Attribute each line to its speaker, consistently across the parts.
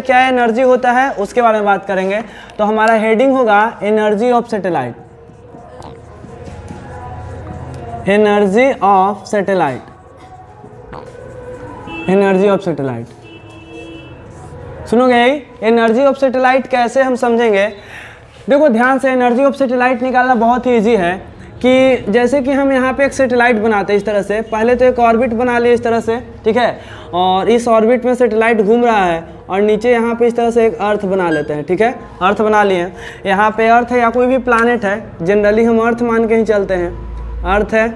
Speaker 1: क्या एनर्जी होता है उसके बारे में बात करेंगे। तो हमारा हेडिंग होगा energy of satellite, energy of satellite, energy of satellite. सुनोगे एनर्जी ऑफ सैटेलाइट कैसे हम समझेंगे? देखो ध्यान से, एनर्जी ऑफ सैटेलाइट निकालना बहुत ही ईजी है कि जैसे कि हम यहाँ पे एक सैटेलाइट बनाते हैं इस तरह से, पहले तो एक ऑर्बिट बना लिए इस तरह से, ठीक है, और इस ऑर्बिट में सैटेलाइट घूम रहा है और नीचे यहाँ पे इस तरह से एक अर्थ बना लेते हैं, ठीक है, अर्थ बना लिए हैं। यहाँ पे अर्थ है या कोई भी प्लानेट है, जनरली हम अर्थ मान के ही चलते हैं, अर्थ है,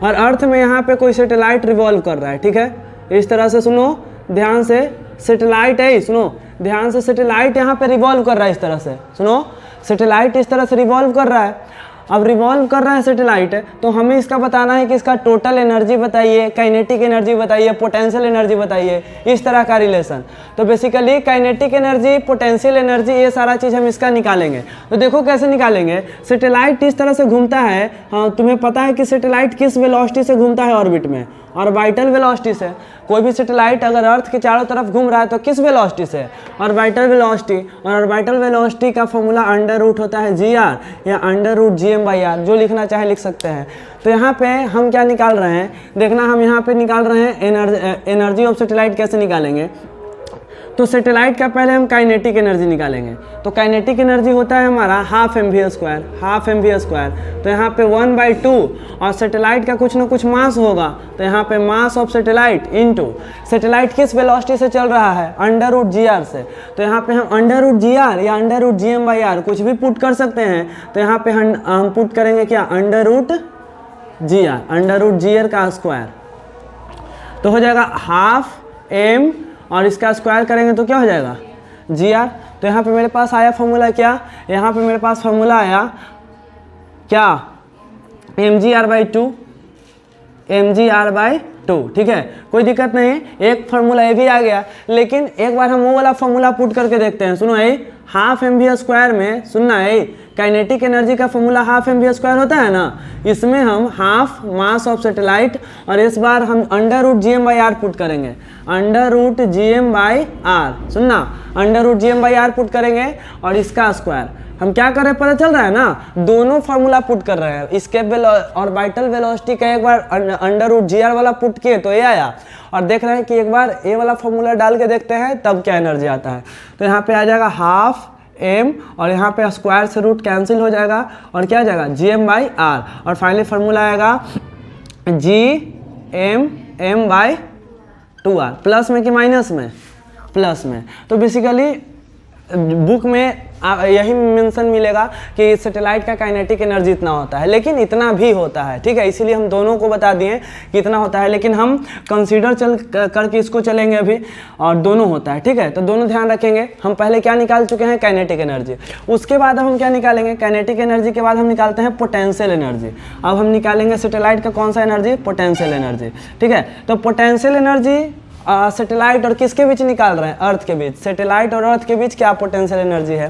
Speaker 1: और अर्थ में यहाँ पे कोई सैटेलाइट रिवॉल्व कर रहा है, ठीक है, इस तरह से। सुनो ध्यान से, सैटेलाइट है, सुनो ध्यान से, सैटेलाइट यहाँ पे रिवॉल्व कर रहा है इस तरह से, सुनो सैटेलाइट इस तरह से रिवॉल्व कर रहा है। अब रिवॉल्व कर रहा है सैटेलाइट, तो हमें इसका बताना है कि इसका टोटल एनर्जी बताइए, काइनेटिक एनर्जी बताइए, पोटेंशियल एनर्जी बताइए, इस तरह का रिलेशन। तो basically kinetic energy, potential energy, ये सारा चीज़ हम इसका निकालेंगे। तो देखो कैसे निकालेंगे। सैटेलाइट इस तरह से घूमता है, हाँ तुम्हें पता है कि सैटेलाइट किस वेलोसिटी से घूमता है ऑर्बिट में, ऑर्बिटल वेलोसिटी से। कोई भी सैटेलाइट अगर अर्थ के चारों तरफ घूम रहा है तो किस वेलोसिटी से? Orbital velocity. और ऑर्बिटल वेलोसिटी का फॉर्मूला अंडर रूट होता है GR या अंडर रूट GM/r, जो लिखना चाहे लिख सकते हैं। तो यहाँ पे हम क्या निकाल रहे हैं, देखना, हम यहाँ पे निकाल रहे हैं एनर्जी ऑफ सैटेलाइट। कैसे निकालेंगे? तो सैटेलाइट का पहले हम काइनेटिक एनर्जी निकालेंगे। तो काइनेटिक एनर्जी होता है हमारा हाफ mv², हाफ mv²। तो यहाँ पे 1/2, और सैटेलाइट का कुछ ना कुछ मास होगा, तो यहाँ पे mass of satellite into satellite किस वेलोसिटी से चल रहा है, अंडर रूट GR से। तो यहाँ पे हम अंडर रूट GR या अंडर रूट GM/r कुछ भी पुट कर सकते हैं। तो यहाँ पे हम पुट करेंगे क्या, under root GR, under root GR का स्क्वायर। तो हो जाएगा हाफ m, और इसका स्क्वायर करेंगे तो क्या हो जाएगा, GR। तो यहाँ पे मेरे पास आया फॉर्मूला क्या, यहाँ पे मेरे पास फॉर्मूला आया क्या, mgr/2, mgr/2, ठीक है, कोई दिक्कत नहीं। एक फार्मूला ये भी आ गया, लेकिन एक बार हम वो वाला फार्मूला पुट करके देखते हैं। सुनो है, हाफ mv² में, सुनना है, काइनेटिक एनर्जी का फॉर्मूला हाफ mv² होता है ना, इसमें हम हाफ मास ऑफ सैटेलाइट, और इस बार हम अंडर रूट GM/r पुट करेंगे, अंडर रूट GM/r, सुनना, अंडर रूट GM/r पुट करेंगे, और इसका स्क्वायर। हम क्या कर रहे हैं पता चल रहा है ना, दोनों फार्मूला पुट कर रहे हैं। इसके ऑर्बिटल वेलोसिटी का एक बार अंडर रूट GR वाला पुट किए तो ये आया, और देख रहे हैं कि एक बार ये वाला फार्मूला डाल के देखते हैं तब क्या एनर्जी आता है। तो यहाँ पे आ जाएगा हाफ m, और यहाँ पे स्क्वायर से रूट कैंसिल हो जाएगा, और क्या आ जाएगा, GM/r, और फाइनली फार्मूला आएगा GM/m/2r। प्लस में कि माइनस में? प्लस में। तो बेसिकली बुक में यही मेंशन मिलेगा कि सैटेलाइट का काइनेटिक एनर्जी इतना होता है, लेकिन इतना भी होता है, ठीक है, इसीलिए हम दोनों को बता दिए कि इतना होता है, लेकिन हम कंसीडर करके इसको चलेंगे अभी, और दोनों होता है, ठीक है। तो दोनों ध्यान रखेंगे। हम पहले क्या निकाल चुके हैं, काइनेटिक एनर्जी। उसके बाद हम क्या निकालेंगे, काइनेटिक एनर्जी के बाद हम निकालते हैं पोटेंशियल एनर्जी। अब हम निकालेंगे सैटेलाइट का कौन सा एनर्जी, पोटेंशियल एनर्जी, ठीक है। तो पोटेंशियल एनर्जी सैटेलाइट और किसके बीच निकाल रहे हैं, अर्थ के बीच। सैटेलाइट और अर्थ के बीच क्या पोटेंशियल एनर्जी है।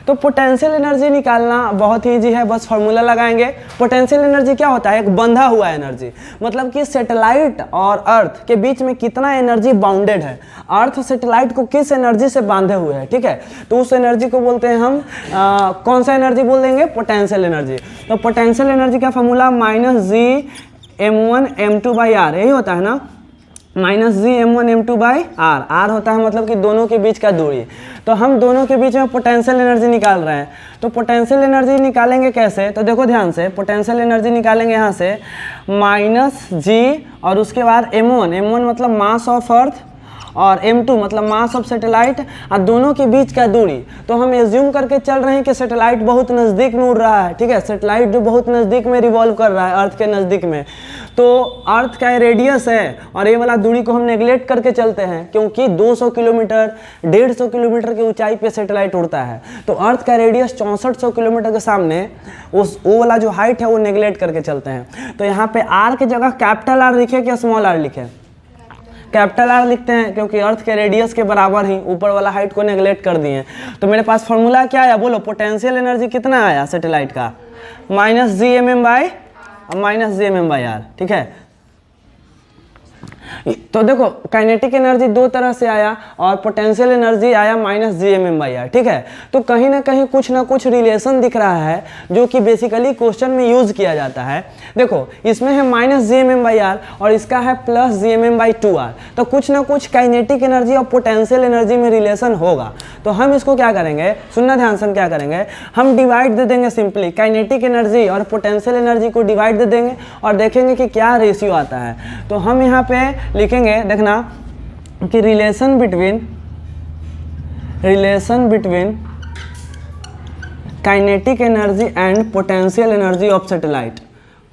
Speaker 1: तो पोटेंशियल एनर्जी निकालना बहुत ही ईजी है, बस फार्मूला लगाएंगे। पोटेंशियल एनर्जी क्या होता है, एक बंधा हुआ एनर्जी, मतलब कि सैटेलाइट और अर्थ के बीच में कितना एनर्जी बाउंडेड है, अर्थ सैटेलाइट को किस एनर्जी से बांधे हुए हैं, ठीक है। तो उस एनर्जी को बोलते हैं हम कौन सा एनर्जी बोल देंगे, पोटेंशियल एनर्जी। तो पोटेंशियल एनर्जी का फार्मूला -G(m1m2/r), यही होता है ना, -G(m1m2/r), r होता है मतलब कि दोनों के बीच का दूरी। तो हम दोनों के बीच में पोटेंशियल एनर्जी निकाल रहे हैं। तो पोटेंशियल एनर्जी निकालेंगे कैसे, तो देखो ध्यान से, पोटेंशियल एनर्जी निकालेंगे यहाँ से -G, और उसके बाद m1 मतलब मास ऑफ अर्थ, और m2 मतलब मास ऑफ सैटेलाइट, और दोनों के बीच का दूरी। तो हम एज्यूम करके चल रहे हैं कि सैटेलाइट बहुत नज़दीक में उड़ रहा है, ठीक है, सैटेलाइट जो बहुत नज़दीक में रिवॉल्व कर रहा है अर्थ के नज़दीक में। तो अर्थ का रेडियस है, और ये वाला दूरी को हम नेगलेक्ट करके चलते हैं, क्योंकि 200 किलोमीटर 150 किलोमीटर की ऊंचाई पे सैटेलाइट उड़ता है। तो अर्थ का रेडियस 6400 किलोमीटर के सामने वो वाला जो हाइट है वो नेगलेक्ट करके चलते हैं। तो यहाँ पे R की जगह कैपिटल R लिखे कि स्मॉल r लिखे, कैपिटल R लिखते हैं, क्योंकि अर्थ के रेडियस के बराबर ही ऊपर वाला हाइट को नेगलेक्ट कर दिए। तो मेरे पास फॉर्मूला क्या आया, बोलो, पोटेंशियल एनर्जी कितना आया सैटेलाइट का, -G(m)/r, ठीक है। तो देखो काइनेटिक एनर्जी दो तरह से आया और पोटेंशियल एनर्जी आया -gmm/r, ठीक है। तो कहीं ना कहीं कुछ ना कुछ रिलेशन दिख रहा है जो कि बेसिकली क्वेश्चन में यूज किया जाता है। देखो इसमें है -gmm/r और इसका है +gmm/2r, तो कुछ ना कुछ काइनेटिक एनर्जी और पोटेंशियल एनर्जी में रिलेशन होगा। तो हम इसको क्या करेंगे, सुनना ध्यान से, हम क्या करेंगे, हम डिवाइड दे देंगे सिंपली, काइनेटिक एनर्जी और पोटेंशियल एनर्जी को डिवाइड दे देंगे और देखेंगे कि क्या रेशियो आता है। तो हम यहाँ पे लिखेंगे, देखना कि relation between kinetic energy and potential energy of satellite.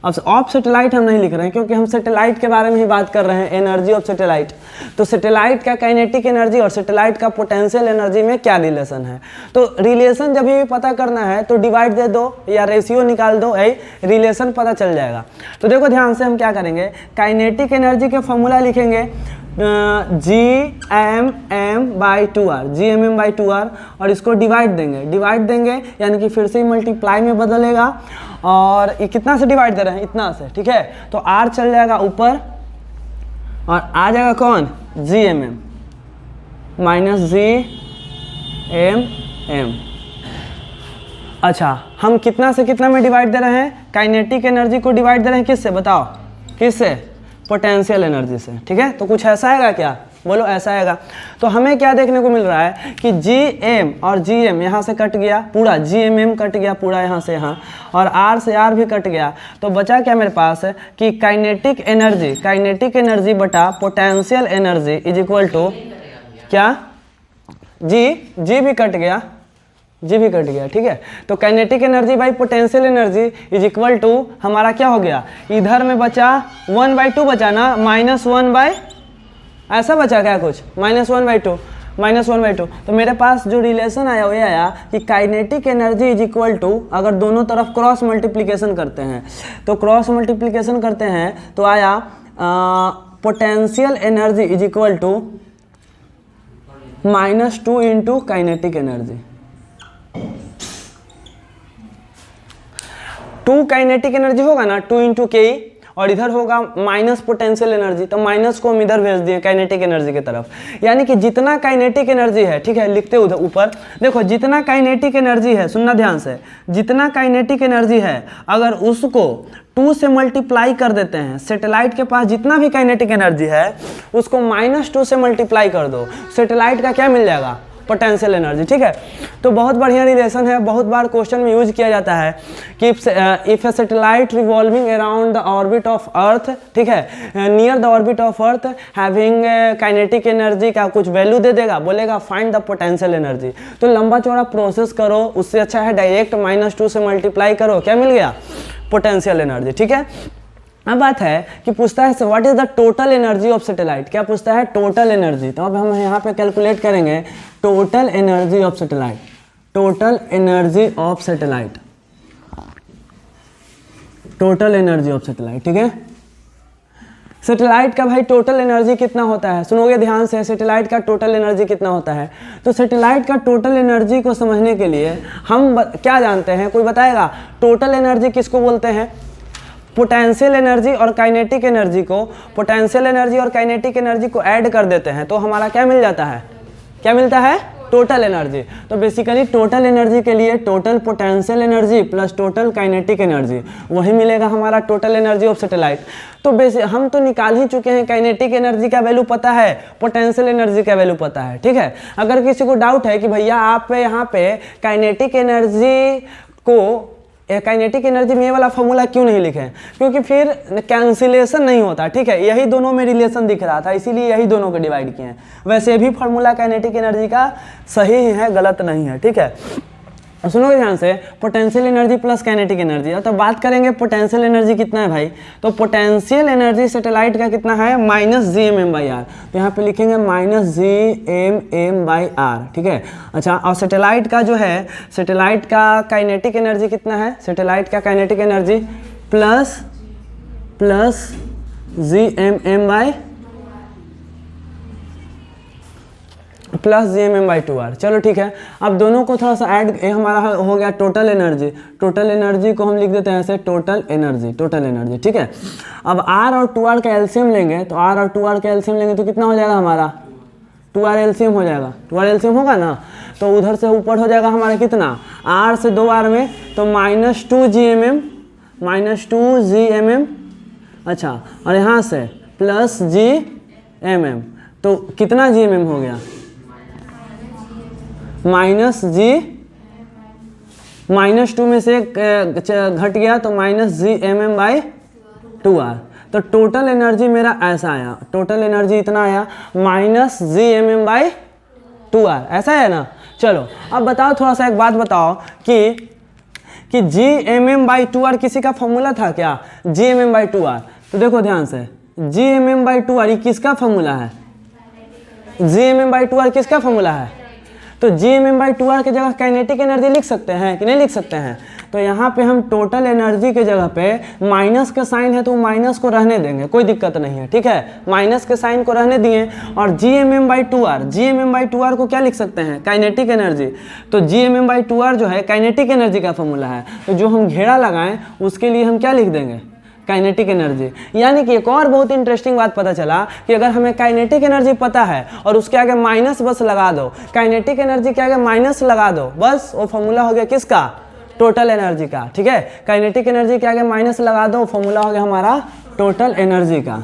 Speaker 1: अब ऑफ सैटेलाइट हम नहीं लिख रहे हैं क्योंकि हम सैटेलाइट के बारे में ही बात कर रहे हैं, एनर्जी ऑफ सैटेलाइट। तो सैटेलाइट का काइनेटिक एनर्जी और सैटेलाइट का पोटेंशियल एनर्जी में क्या रिलेशन है। तो रिलेशन जब भी पता करना है तो डिवाइड दे दो या रेशियो निकाल दो, यही रिलेशन पता चल जाएगा। तो देखो ध्यान से हम क्या करेंगे, काइनेटिक एनर्जी के फॉर्मूला लिखेंगे gmm/2r और इसको डिवाइड देंगे यानी कि फिर से मल्टीप्लाई में बदलेगा और ये कितना से डिवाइड दे रहे हैं, इतना से, ठीक है। तो r चल जाएगा ऊपर और आ जाएगा कौन, gmm -gmm। अच्छा, हम कितना से कितना में डिवाइड दे रहे हैं, काइनेटिक एनर्जी को डिवाइड दे रहे हैं किससे, बताओ किससे, पोटेंशियल एनर्जी से, ठीक है। तो कुछ ऐसा आएगा क्या, बोलो ऐसा आएगा। तो हमें क्या देखने को मिल रहा है कि GM और GM यहाँ से कट गया पूरा, GMM कट गया पूरा यहाँ से यहाँ, और R से R भी कट गया। तो बचा क्या मेरे पास है कि काइनेटिक एनर्जी बटा potential energy is equal to क्या, जी भी कट गया, ठीक है। तो kinetic energy by potential energy is equal to हमारा क्या हो गया, इधर में बचा 1/2 बचा ना, -1/, ऐसा बचा क्या कुछ, -1/2। तो मेरे पास जो रिलेशन आया वो ये आया कि kinetic energy is equal to, अगर दोनों तरफ क्रॉस मल्टीप्लिकेशन करते हैं तो आया potential energy is equal to -2 into kinetic energy. 2 kinetic energy होगा ना, 2 इंटू के, और इधर होगा माइनस पोटेंशियल एनर्जी, तो माइनस को हम इधर भेज दिए काइनेटिक एनर्जी की तरफ। यानी कि जितना काइनेटिक एनर्जी है, ठीक है, लिखते उधर ऊपर देखो, जितना काइनेटिक एनर्जी है, सुनना ध्यान से, जितना काइनेटिक एनर्जी है अगर उसको 2 से मल्टीप्लाई कर देते हैं, सैटेलाइट के पास जितना भी काइनेटिक एनर्जी है उसको -2 से मल्टीप्लाई कर दो, सैटेलाइट का क्या मिल जाएगा, पोटेंशियल एनर्जी, ठीक है। तो बहुत बढ़िया रिलेशन है, बहुत बार क्वेश्चन में यूज किया जाता है कि if A satellite revolving around the orbit of earth, ठीक है, near the orbit of earth having kinetic energy का कुछ वैल्यू दे देगा, बोलेगा फाइंड द पोटेंशियल एनर्जी। तो लंबा चौड़ा प्रोसेस करो, उससे अच्छा है डायरेक्ट -2 से मल्टीप्लाई करो, क्या मिल गया, पोटेंशियल एनर्जी, ठीक है। अब बात है कि पूछता है what is the total energy of satellite, क्या पूछता है, टोटल एनर्जी। तो अब हम यहाँ पे कैलकुलेट करेंगे total energy of satellite, total energy of satellite, ठीक है। सैटेलाइट का भाई टोटल एनर्जी कितना होता है, सुनोगे ध्यान से, सैटेलाइट का टोटल एनर्जी कितना होता है। तो सैटेलाइट का टोटल एनर्जी को समझने के लिए हम क्या जानते हैं, कोई बताएगा, टोटल एनर्जी किसको बोलते हैं, पोटेंशियल एनर्जी और काइनेटिक एनर्जी को, पोटेंशियल एनर्जी और काइनेटिक एनर्जी को ऐड कर देते हैं तो हमारा क्या मिल जाता है, क्या मिलता है, टोटल एनर्जी। तो बेसिकली टोटल एनर्जी के लिए total potential energy plus total kinetic energy, वही मिलेगा हमारा टोटल एनर्जी ऑफ सैटेलाइट। तो हम तो निकाल ही चुके हैं, काइनेटिक एनर्जी का वैल्यू पता है, पोटेंशियल एनर्जी का वैल्यू पता है, ठीक है। अगर किसी को डाउट है कि भैया आप यहाँ पे काइनेटिक एनर्जी को, काइनेटिक एनर्जी में ये वाला फॉर्मूला क्यों नहीं लिखे, क्योंकि फिर कैंसिलेशन नहीं होता, ठीक है। यही दोनों में रिलेशन दिख रहा था, इसीलिए यही दोनों को डिवाइड किए हैं। वैसे भी फॉर्मूला काइनेटिक एनर्जी का सही ही है, गलत नहीं है, ठीक है। सुनोगे ध्यान से, potential energy plus kinetic energy. तो बात करेंगे पोटेंशियल एनर्जी कितना है भाई, तो पोटेंशियल एनर्जी सैटेलाइट का कितना है, -gmm/r। तो यहाँ पे लिखेंगे -gmm/r, ठीक है। अच्छा, और सैटेलाइट का जो है, सैटेलाइट का काइनेटिक एनर्जी कितना है, सैटेलाइट का kinetic energy plus gmm/, plus G M M by 2r। चलो ठीक है, अब दोनों को थोड़ा सा ऐड, ये हमारा हो गया टोटल एनर्जी। टोटल एनर्जी को हम लिख देते हैं ऐसे, टोटल एनर्जी, ठीक है। अब r और 2r का एलसीएम लेंगे, तो r और 2r का एलसीएम लेंगे तो कितना हो जाएगा हमारा, 2r एलसीएम हो जाएगा, 2r एलसीएम होगा ना, तो उधर से ऊपर हो जाएगा हमारा कितना, r से 2r में, तो -2 GMM, अच्छा, और यहाँ से प्लस GMM, तो कितना GMM हो गया, -2 में से घट गया तो -GMM बाई 2r। तो टोटल एनर्जी मेरा ऐसा आया, टोटल एनर्जी इतना आया -GMM बाई 2r, ऐसा है ना। चलो अब बताओ, थोड़ा सा एक बात बताओ कि GMM बाई 2r किसी का फॉर्मूला था क्या, GMM बाई 2r। तो देखो ध्यान से, GMM बाई 2r ये किसका फॉर्मूला है, GMM बाई 2r किसका फॉर्मूला है, तो GMM बाई 2r की जगह काइनेटिक एनर्जी लिख सकते हैं कि नहीं लिख सकते हैं। तो यहाँ पे हम टोटल एनर्जी के जगह पे माइनस का साइन है तो माइनस को रहने देंगे, कोई दिक्कत नहीं है, ठीक है, माइनस के साइन को रहने दिए। और GMM बाई 2r को क्या लिख सकते हैं, काइनेटिक एनर्जी। तो GMM बाई 2r जो है काइनेटिक एनर्जी का फॉर्मूला है, तो जो हम घेरा लगाएं उसके लिए हम क्या लिख देंगे, काइनेटिक एनर्जी। यानी कि एक और बहुत इंटरेस्टिंग बात पता चला कि अगर हमें काइनेटिक एनर्जी पता है और उसके आगे माइनस बस लगा दो, काइनेटिक एनर्जी के आगे माइनस लगा दो, बस वो फॉर्मूला हो गया किसका, टोटल एनर्जी का, ठीक है। काइनेटिक एनर्जी के आगे माइनस लगा दो, फॉर्मूला हो गया हमारा टोटल एनर्जी का।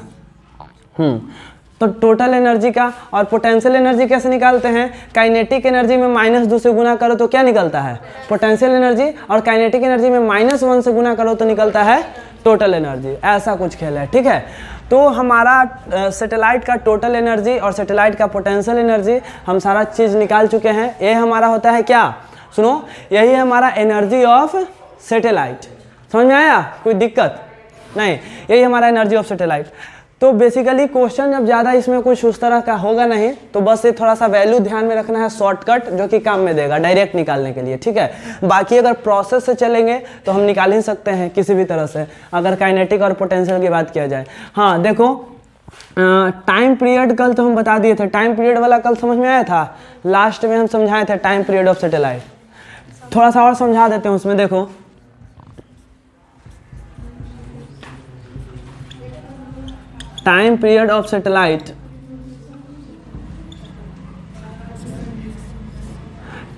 Speaker 1: तो टोटल एनर्जी का और पोटेंशियल एनर्जी कैसे निकालते हैं, काइनेटिक एनर्जी में -2 से गुना करो तो क्या निकलता है, पोटेंशियल एनर्जी, और काइनेटिक एनर्जी में -1 से गुना करो तो निकलता है टोटल एनर्जी। ऐसा कुछ खेल है, ठीक है। तो हमारा सैटेलाइट का टोटल एनर्जी और सैटेलाइट का पोटेंशियल एनर्जी हम सारा चीज़ निकाल चुके हैं। ये हमारा होता है क्या, सुनो, यही है हमारा एनर्जी ऑफ सैटेलाइट। समझ में आया, कोई दिक्कत नहीं, यही हमारा एनर्जी ऑफ सैटेलाइट। तो बेसिकली क्वेश्चन जब ज़्यादा इसमें कुछ उस तरह का होगा नहीं, तो बस ये थोड़ा सा वैल्यू ध्यान में रखना है, शॉर्टकट जो कि काम में देगा डायरेक्ट निकालने के लिए, ठीक है। बाकी अगर प्रोसेस से चलेंगे तो हम निकाल ही सकते हैं किसी भी तरह से, अगर काइनेटिक और पोटेंशियल की बात किया जाए। हाँ देखो, टाइम पीरियड कल तो हम बता दिए थे, टाइम पीरियड वाला कल समझ में आया था, लास्ट में हम समझाए थे टाइम पीरियड ऑफ सैटेलाइट। थोड़ा सा और समझा देते हैं उसमें, देखो time period of satellite,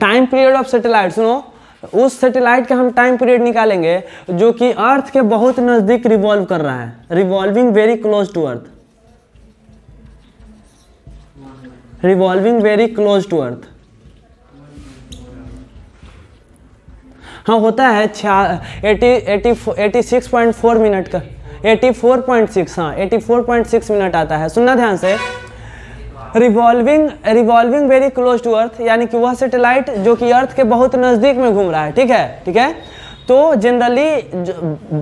Speaker 1: time period of satellite, सुनो, उस सैटेलाइट का हम टाइम पीरियड निकालेंगे जो कि अर्थ के बहुत नजदीक रिवॉल्व कर रहा है, revolving very close to earth, revolving very close to earth. हाँ होता है 86.4 मिनट का, 84.6, हाँ 84.6 मिनट आता है। सुनना ध्यान से, revolving very close to earth, यानी कि वह सैटेलाइट जो कि अर्थ के बहुत नज़दीक में घूम रहा है, ठीक है, ठीक है। तो जनरली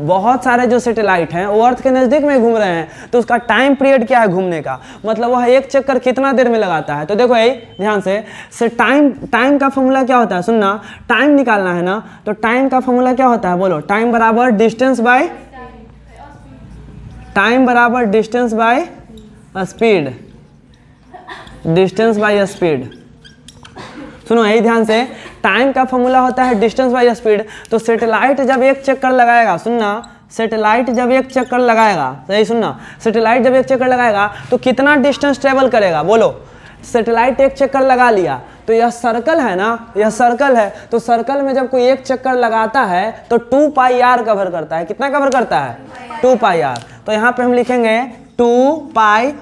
Speaker 1: बहुत सारे जो सैटेलाइट हैं वो अर्थ के नज़दीक में घूम रहे हैं, तो उसका टाइम पीरियड क्या है घूमने का, मतलब वह एक चक्कर कितना देर में लगाता है। तो देखो यही ध्यान से टाइम का फॉर्मूला क्या होता है, सुनना, टाइम निकालना है ना, तो टाइम का फॉर्मूला क्या होता है, बोलो, टाइम बराबर distance by speed, distance by speed. सुनो यही ध्यान से, टाइम का फॉर्मूला होता है डिस्टेंस बाय स्पीड। तो सैटेलाइट जब एक चक्कर लगाएगा, सुनना, सैटेलाइट जब एक चक्कर लगाएगा, सही सुनना, सैटेलाइट जब एक चक्कर लगाएगा तो कितना डिस्टेंस ट्रेवल करेगा, बोलो। सैटेलाइट एक चक्कर लगा लिया, तो यह सर्कल है ना, यह सर्कल है, तो सर्कल में जब कोई एक चक्कर लगाता है तो 2πr कवर करता है। कितना कवर करता है, 2πr। तो यहाँ पे हम लिखेंगे 2π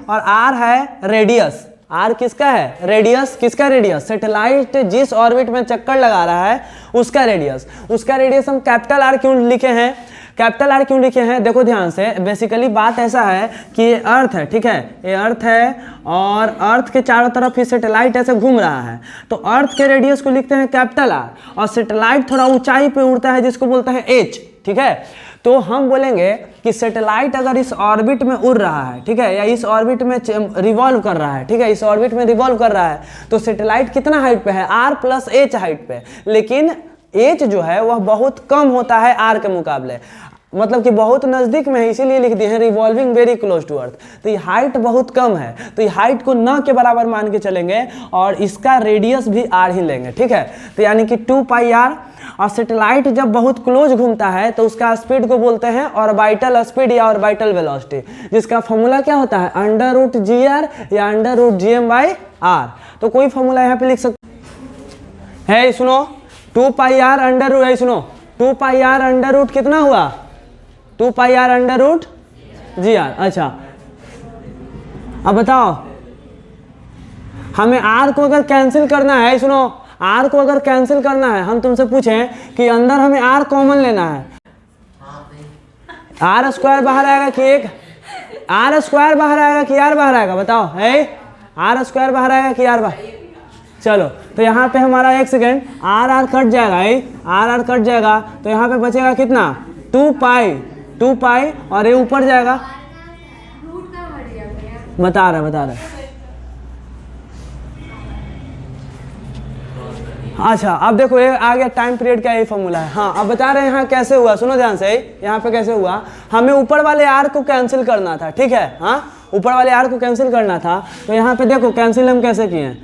Speaker 1: और r है रेडियस, आर किसका है, रेडियस, किसका रेडियस, सैटेलाइट जिस ऑर्बिट में चक्कर लगा रहा है उसका रेडियस। उसका रेडियस हम कैपिटल आर क्यों लिखे हैं, कैपिटल आर क्यों लिखे हैं, देखो ध्यान से, बेसिकली बात ऐसा है कि ये अर्थ है, ठीक है, ये अर्थ है और अर्थ के चारों तरफ ही सैटेलाइट ऐसे घूम रहा है, तो अर्थ के रेडियस को लिखते हैं कैपिटल आर, और सैटेलाइट थोड़ा ऊंचाई पे उड़ता है जिसको बोलते हैं एच, ठीक है। तो हम बोलेंगे कि सैटेलाइट अगर इस ऑर्बिट में उड़ रहा है, ठीक है, या इस ऑर्बिट में रिवॉल्व कर रहा है, ठीक है, इस ऑर्बिट में रिवॉल्व कर रहा है, तो सैटेलाइट कितना हाइट पे है, r + h हाइट पे, लेकिन h जो है वह बहुत कम होता है r के मुकाबले। मतलब कि बहुत नज़दीक में है, इसीलिए लिख दिए हैं revolving very close to earth. तो ये हाइट बहुत कम है, तो ये हाइट को न के बराबर मान के चलेंगे और इसका रेडियस भी आर ही लेंगे, ठीक है। तो यानी कि 2πr, और सैटेलाइट जब बहुत क्लोज घूमता है तो उसका स्पीड को बोलते हैं ऑर्बिटल स्पीड या ऑर्बिटल वेलोसिटी, जिसका फॉर्मूला क्या होता है √gr या √gm/r। तो कोई फॉर्मूला यहाँ पे लिख सकते है, सुनो 2πr अंडर रूट, सुनो 2πr अंडर रूट कितना हुआ 2πr अंडर रूट gr। अच्छा अब बताओ, हमें r को अगर कैंसिल करना है, सुनो r को अगर कैंसिल करना है, हम तुमसे पूछें कि अंदर हमें r कॉमन लेना है, r स्क्वायर बाहर आएगा कि एक r स्क्वायर बाहर आएगा कि r बाहर आएगा, बताओ है r स्क्वायर बाहर आएगा कि r बाहर। चलो तो यहाँ पे हमारा एक सेकेंड r कट जाएगा, r कट जाएगा, तो यहाँ पे बचेगा कितना 2π और ये ऊपर जाएगा, बता रहे। अच्छा अब देखो ये आ गया टाइम पीरियड का, यही फॉर्मूला है। हाँ अब बता रहे हैं यहाँ कैसे हुआ, सुनो ध्यान से, यहाँ पे कैसे हुआ, हमें ऊपर वाले आर को कैंसिल करना था, ठीक है। हाँ ऊपर वाले आर को कैंसिल करना था, तो यहाँ पे देखो कैंसिल हम कैसे किए हैं,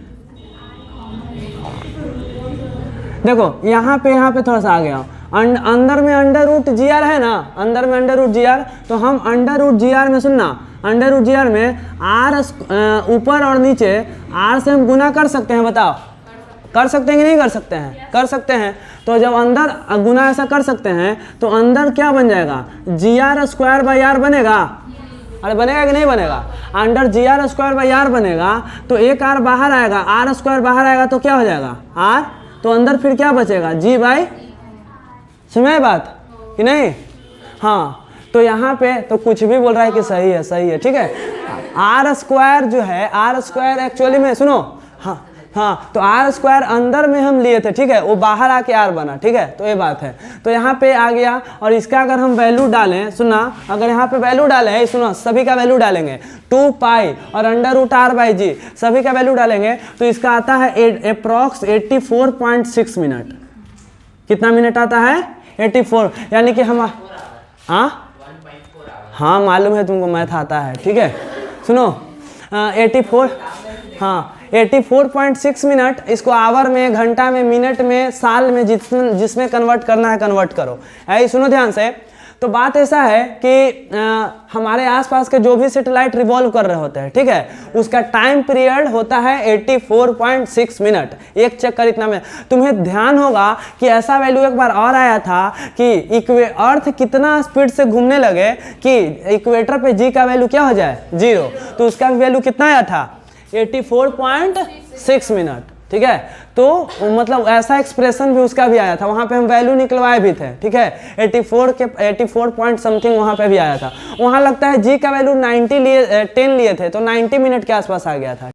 Speaker 1: देखो यहाँ पे थोड़ा सा आ गया, अंदर में अंडर रूट gr है ना, अंदर में अंडर रूट gr, तो हम अंडर रूट gr में, सुनना अंडर रूट gr में r ऊपर और नीचे r से हम गुना कर सकते हैं, बताओ कर सकते हैं कि नहीं कर सकते हैं, कर सकते हैं। तो जब अंदर गुना ऐसा कर सकते हैं तो अंदर क्या बन जाएगा gr² बनेगा, अरे बनेगा कि नहीं बनेगा, अंडर gr² बनेगा, तो एक r बाहर आएगा, r² बाहर आएगा तो क्या हो जाएगा r, तो अंदर फिर क्या बचेगा g/, सुनाए बात कि नहीं। हाँ तो यहाँ पे तो कुछ भी बोल रहा है कि सही है, ठीक है। r² जो है, r² एक्चुअली में, सुनो हाँ तो r² अंदर में हम लिए थे, ठीक है, वो बाहर आके r बना, ठीक है, तो ये बात है। तो यहाँ पे आ गया, और इसका अगर हम वैल्यू डालें, सुना अगर यहाँ पे वैल्यू डालें, सुनो सभी का वैल्यू डालेंगे 2π और √r/g सभी का वैल्यू डालेंगे, तो इसका आता है अप्रॉक्स 84.6 मिनट। कितना मिनट आता है 84, यानी कि हम हाँ मालूम है तुमको, मैथ आता है, ठीक है। सुनो 84, हाँ 84.6 मिनट, इसको आवर में, घंटा में, मिनट में, साल में, जिसमें कन्वर्ट करना है कन्वर्ट करो। ऐसे सुनो ध्यान से। तो बात ऐसा है कि हमारे आसपास के जो भी सैटेलाइट रिवॉल्व कर रहे होते हैं, ठीक है, उसका टाइम पीरियड होता है 84.6 मिनट, एक चक्कर इतना में। तुम्हें ध्यान होगा कि ऐसा वैल्यू एक बार और आया था कि अर्थ कितना स्पीड से घूमने लगे कि इक्वेटर पे जी का वैल्यू क्या हो जाए 0, तो उसका वैल्यू कितना आया था 84.6 मिनट, ठीक है। तो मतलब ऐसा एक्सप्रेशन भी उसका भी आया था, वहाँ पे हम वैल्यू निकलवाए भी थे, ठीक है। 84 पॉइंट समथिंग वहाँ पे भी आया था। वहाँ लगता है जी का वैल्यू 10 लिए थे, तो 90 मिनट के आसपास आ गया था।